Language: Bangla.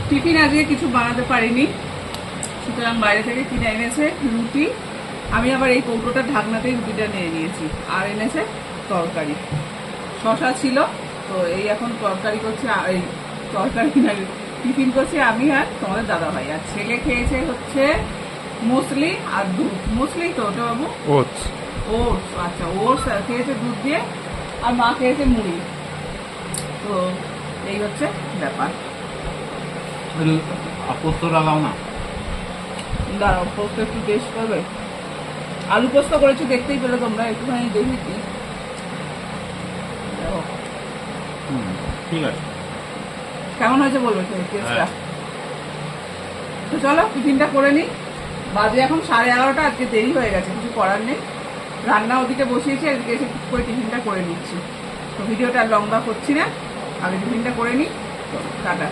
টিফিন আজকে কিছু বানাতে পারিনি, সুতরাং বাইরে থেকে কিনে এনেছে রুটি। আমি আবার এই কৌটোটার ঢাকনাতেই রুটিটা নিয়ে নিয়েছি। আর এনেছে তরকারি, শশা ছিল। তো এই এখন তরকারি করছে, এই তরকারি না, টিফিন করছে আমি আর তোমাদের দাদা ভাই। আর ছেলে খেয়েছে হচ্ছে মুসলি আর দুধ। মুসলি তো ওটা বাবু? ওটস। ওটস, আচ্ছা ওটস খেয়েছে দুধ দিয়ে। আর মা খেয়েছে মুড়ি। তো এই হচ্ছে ব্যাপার। পোস্ত লাগাও না। দাঁড়াও, পোস্ত একটু টেস্ট করবে। আলু পোস্ত করেছি, দেখতেই পেলে তোমরা, একটুখানি দেখেছি। দেখো ঠিক আছে। কেমন হয়েছে বলবে টেস্টটা। হ্যাঁ। তো চলো টিফিনটা করে নিই। বাজে এখন 11:30। আজকে দেরি হয়ে গেছে, কিছু করার নেই। রান্না ওদিকে বসিয়েছি, আজকে এসে টুক করে টিফিনটা করে নিচ্ছি। তো ভিডিওটা আর লম্বা করছি না, আগে টিফিনটা করে নিই। টাটা।